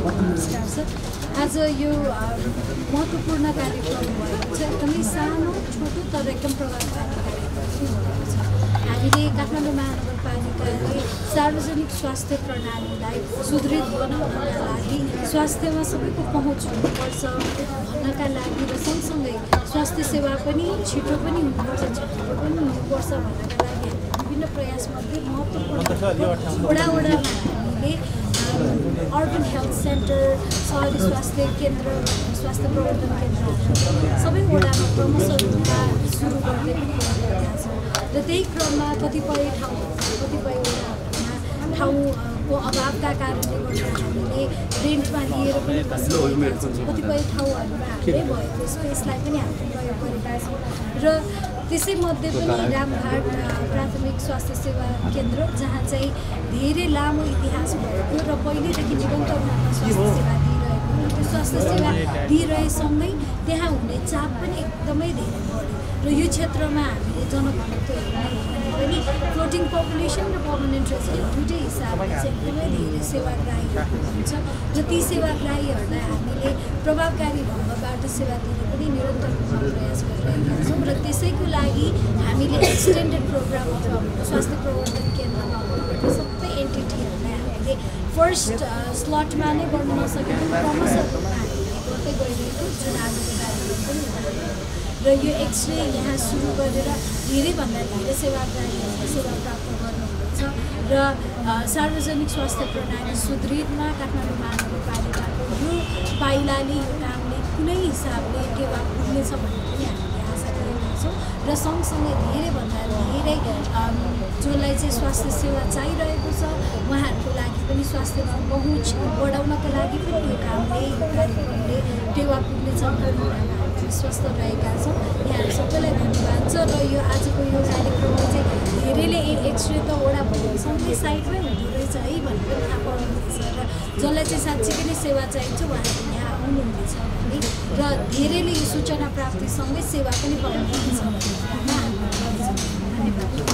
नमस्कार सर। आज यो महत्त्वपूर्ण कार्यक्रम भएको छ। एकदमै सानो छोटो तर एकदम प्रभावकारी कार्यक्रम भएको छ। हामीले काठमाडौँ महानगरपालिकाले सार्वजनिक स्वास्थ्य प्रणालीलाई सुदृढ बनाउनका लागि स्वास्थ्यमा सबैको पहुँच हुनुपर्छ भन्नका लागि र सँगसँगै स्वास्थ्य सेवा पनि छिटो पनि हुनुपर्छ, छिटो पनि हुनुपर्छ भन्नका लागि विभिन्न प्रयासमध्ये महत्त्वपूर्ण वडामा हामीले अर्बन हेल्थ सेन्टर, सहरी स्वास्थ्य केन्द्र, स्वास्थ्य प्रवर्धन केन्द्र सबै वडामा क्रमशः रूपमा सुरु गर्दै गइरहेका छौँ र त्यही क्रममा कतिपय वडाहरूमा ठाउँको अभावका कारणले गर्दा हामीले रेन्टमा लिएर पनि बसिरहेका छौँ। कतिपय ठाउँहरूमा हामीले भएको स्पेसलाई पनि हामीले प्रयोग गरेका छौँ र त्यसैमध्ये पनि रामघाट प्राथमिक स्वास्थ्य सेवा केन्द्र जहाँ चाहिँ धेरै लामो इतिहास भएको र पहिलेदेखि निरन्तर रूपमा स्वास्थ्य सेवा दिइरहेको र त्यो स्वास्थ्य सेवा दिइरहेसँगै त्यहाँ हुने चाप पनि एकदमै धेरै बढ्यो र यो क्षेत्रमा हामीले जनघनत्व हेर्ने पनि फ्लोटिङ पपुलेसन र पर्मानेन्ट रेसिडेन्ट दुइटै हिसाबले चाहिँ एकदमै धेरै सेवाग्राहीहरू हुन्छ र ती सेवाग्राहीहरूलाई हामीले प्रभावकारी ढङ्गबाट सेवा दिने पनि निरन्तर रूपमा प्रयास गरिरहेका छौँ र त्यसैको लागि हामीले एक्सटेन्डेड प्रोग्राम अथवा स्वास्थ्य प्रवर्धन केन्द्रमा भएको सबै एन्टिटीहरूलाई हामीले फर्स्ट स्लटमा नै गर्नु नसके पनि क्रमशः रूपमा हामीले गर्दै गइरहेको जुन आजको कार्यक्रम पनि उदाहरण र यो एक्सरे यहाँ सुरु गरेर धेरैभन्दा धेरै सेवाग्राहीहरूले सेवा प्राप्त गर्नुहुनेछ र सार्वजनिक स्वास्थ्य प्रणाली सुदृढमा काठमाडौँ महानगरपालिकाको यो पाइलाले यो कामले कुनै हिसाबले टेवा पुग्नेछ भन्ने पनि हामीले आशा गरेका छौँ र सँगसँगै धेरैभन्दा धेरै जसलाई चाहिँ स्वास्थ्य सेवा चाहिरहेको छ उहाँहरूको लागि पनि स्वास्थ्यमा पहुँच बढाउनका लागि पनि यो कामले यो कार्यक्रमले टेवा पुग्नेछ भन्ने कुरामा विश्वस्त रहेका छौँ। यहाँहरू सबैलाई धन्यवाद छ र यो आजको यो कार्यक्रममा चाहिँ धेरैले एक्सरे त वडा सँगै साइडमै हुँदो रहेछ है भन्ने पनि थाहा पाउनुहुनेछ र जसलाई चाहिँ साँच्चीकै नै सेवा चाहिन्छ उहाँहरू यहाँ आउनुहुनेछ भन्ने र धेरैले यो सूचना प्राप्तिसँगै सेवा पनि पाउनुहुनेछ भन्ने कुरामा